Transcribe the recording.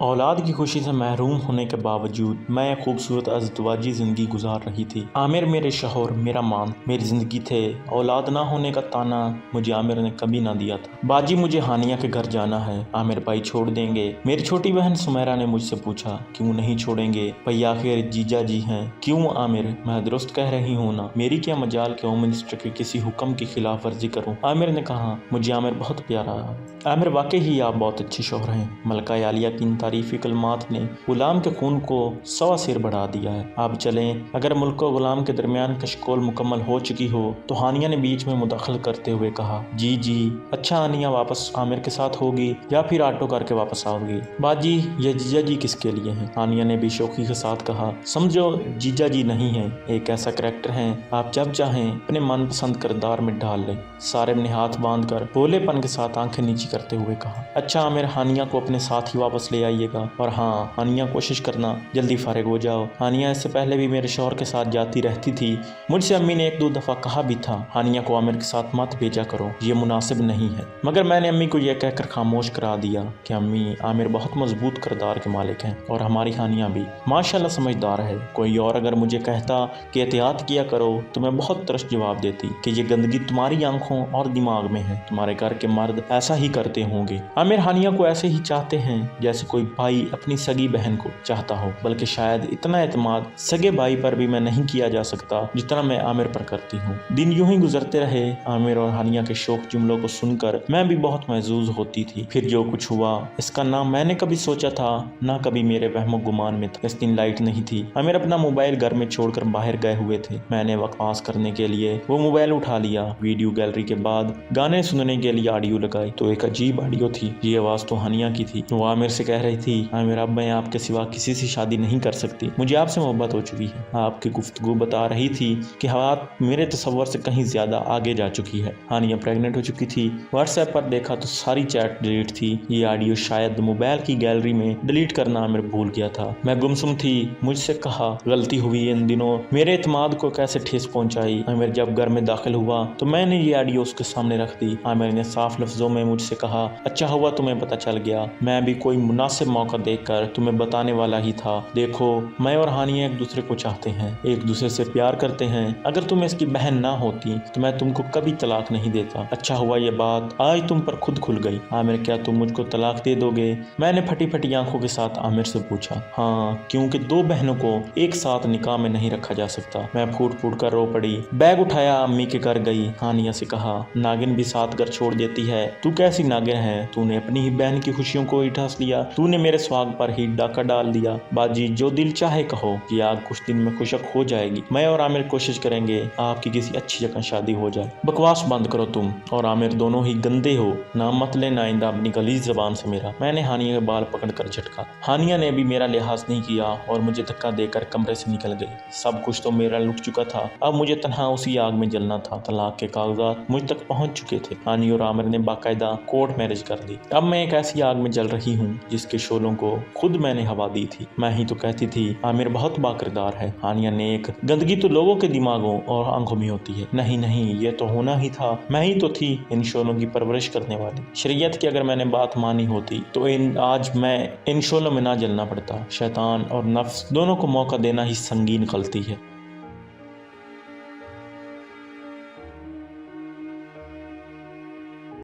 اولاد کی خوشی سے محروم ہونے کے باوجود میں ایک خوبصورت ازدواجی زندگی گزار رہی تھی۔ عامر میرے شوہر، میرا مان، میری زندگی تھے۔ اولاد نہ ہونے کا طعنہ مجھے عامر نے کبھی نہ دیا تھا۔ باجی مجھے ہانیہ کے گھر جانا ہے، عامر بھائی چھوڑ دیں گے؟ میری چھوٹی بہن سمیرہ نے مجھ سے پوچھا، کیوں نہیں چھوڑیں گے بھئی، آخر جیجا جی ہیں۔ کیوں عامر، میں درست کہہ رہی ہوں نا؟ میری کیا مجال کہ ہوم منسٹر کے کسی حکم کی خلاف ورزی کروں؟ عامر نے کہا، مجھے عامر بہت پیارا ہے۔ عامر، واقعی ہی آپ بہت اچھے شوہر ہیں۔ ملکہ عالیہ کی ان تعریفی کلمات نے غلام کے خون کو سوا سیر بڑھا دیا ہے۔ آپ چلیں۔ اگر ملک و غلام کے درمیان کشکول مکمل ہو چکی ہو تو ہانیہ نے بیچ میں مداخلت کرتے ہوئے کہا، جی اچھا، ہانیہ واپس عامر کے ساتھ ہوگی یا پھر آٹو کر کے واپس آؤ گی؟ باجی، یہ جیجا جی کس کے لیے ہیں؟ ہانیہ نے بھی شوخی کے ساتھ کہا، سمجھو جیجا جی نہیں ہیں، ایک ایسا کریکٹر ہیں، آپ جب چاہیں اپنے من پسند کردار میں ڈال لیں۔ صارم نے ہاتھ باندھ کر بھولے پن کے ساتھ آنکھیں نیچی کرتے ہوئے کہا، اچھا عامر، ہانیہ کو اپنے ساتھ ہی واپس لے آئیے گا، اور ہاں ہانیہ، کوشش کرنا جلدی فارغ ہو جاؤ۔ ہانیہ اس سے پہلے بھی میرے شوہر کے ساتھ جاتی رہتی تھی۔ مجھ سے امی نے ایک دو دفعہ کہا بھی تھا، ہانیہ کو عامر کے ساتھ مت بھیجا کرو، یہ مناسب نہیں ہے، مگر میں نے امی کو یہ کہہ کر خاموش کرا دیا کہ امی، عامر بہت مضبوط کردار کے مالک ہیں، اور ہماری ہانیہ بھی ماشاءاللہ سمجھدار ہے۔ کوئی اور اگر مجھے کہتا کہ احتیاط کیا کرو تو میں بہت ترش جواب دیتی کہ یہ گندگی تمہاری آنکھوں اور دماغ میں ہے، تمہارے گھر کے مرد ایسا ہی کرتے ہوں گے۔ عامر ہانیہ کو ایسے ہی چاہتے ہیں جیسے کوئی بھائی اپنی سگی بہن کو چاہتا ہو، بلکہ شاید اتنا اعتماد سگے بھائی پر بھی میں نہیں کیا جا سکتا جتنا میں عامر پر کرتی ہوں۔ دن یوں ہی گزرتے رہے۔ عامر اور ہانیہ کے شوخ جملوں کو سن کر میں بھی بہت محظوظ ہوتی تھی۔ پھر جو کچھ ہوا اس کا نہ میں نے کبھی سوچا تھا، نہ کبھی میرے وہم و گمان میں تھا۔ اس دن لائٹ نہیں تھی۔ عامر اپنا موبائل گھر میں چھوڑ کر باہر گئے ہوئے تھے۔ میں نے وقت پاس کرنے کے لیے وہ موبائل اٹھا لیا، ویڈیو گیلری کے بعد گانے سننے کے لیے آڈیو لگائی تو ایک عجیب آڈیو تھی۔ یہ آواز تو ہانیہ کی تھی۔ وہ عامر سے کہہ رہی تھی، عامر، اب میں آپ کے سوا کسی سے شادی نہیں کر سکتی، مجھے آپ سے محبت ہو چکی ہے۔ آپ کی گفتگو بتا رہی تھی کہ بات میرے تصور سے کہیں زیادہ آگے جا چکی ہے۔ ہانیہ پریگننٹ ہو چکی تھی۔ واٹس ایپ پر دیکھا تو ساری چیٹ ڈیلیٹ تھی۔ یہ آڈیو شاید موبائل کی گیلری میں ڈیلیٹ کرنا عامر بھول گیا تھا۔ میں گمسم تھی۔ مجھ سے کہا، غلطی ہوئی ان دنوں میرے اعتماد کو کیسے ٹھیس پہنچائی۔ عامر جب گھر میں داخل ہوا تو میں نے یہ آڈیو اس کے سامنے رکھ دی۔ عامر نے صاف لفظوں میں مجھ سے کہا، اچھا ہوا تمہیں پتہ چل گیا، میں بھی کوئی مناسب موقع دیکھ کر تمہیں بتانے والا ہی تھا۔ دیکھو، میں اور ہانیہ ایک دوسرے کو چاہتے ہیں، ایک دوسرے سے پیار کرتے ہیں۔ اگر تم اس کی بہن نہ ہوتی تو میں تم کو کبھی طلاق نہیں دیتا۔ اچھا ہوا یہ بات آج تم پر خود کھل گئی۔ عامر، کیا تم مجھ کو طلاق دے دو گے؟ میں نے پھٹی پھٹی آنکھوں کے ساتھ عامر سے پوچھا۔ ہاں، کیونکہ دو بہنوں کو ایک ساتھ نکاح میں نہیں رکھا جا سکتا۔ میں پھوٹ پھوٹ کر رو پڑی۔ بیگ اٹھایا، امی کے گھر گئی۔ ہانیہ سے کہا، ناگن بھی ساتھ گھر چھوڑ دیتی ہے، تو کیسی ناگن ہے؟ تو نے اپنی ہی بہن کی خوشیوں کو ہی ٹھاس لیا، تو نے میرے سواگ پر ہی ڈاکہ ڈال دیا۔ باجی، جو دل چاہے کہو، یہ آگ کچھ دن میں خشک ہو جائے گی۔ میں اور عامر کوشش کریں گے آپ کی کسی اچھی جگہ شادی ہو جائے۔ بکواس بند کرو، تم اور عامر دونوں ہی گندے ہو، نام مت لینا آئندہ اپنی غلیظ زبان سے میرا۔ میں نے ہانیہ کے بال پکڑ کر جھٹکا۔ ہانیہ نے بھی میرا لحاظ نہیں کیا اور مجھے دھکا دے کر کمرے سے نکل گئی۔ سب کچھ تو میرا لٹ چکا تھا، اب مجھے تنہا اسی آگ میں جلنا تھا۔ طلاق کے کاغذات مجھ تک پہنچ چکے تھے۔ ہانیہ اور عامر نے باقاعدہ کورٹ میرج کر دی۔ اب میں ایک ایسی آگ میں جل رہی ہوں جس کے شعلوں کو خود میں نے ہوا دی تھی۔ میں ہی تو کہتی تھی عامر بہت باکردار ہے۔ ہانیہ نے ایک، گندگی تو لوگوں کے دماغوں اور آنکھوں میں ہوتی ہے۔ نہیں، یہ تو ہونا ہی تھا، میں ہی تو تھی ان شعلوں کی پرورش کرنے والی۔ شریعت کی اگر میں نے بات مانی ہوتی تو آج میں ان شعلوں میں نہ جلنا پڑتا۔ شیطان اور نفس دونوں کو موقع دینا ہی سنگین غلطی ہے۔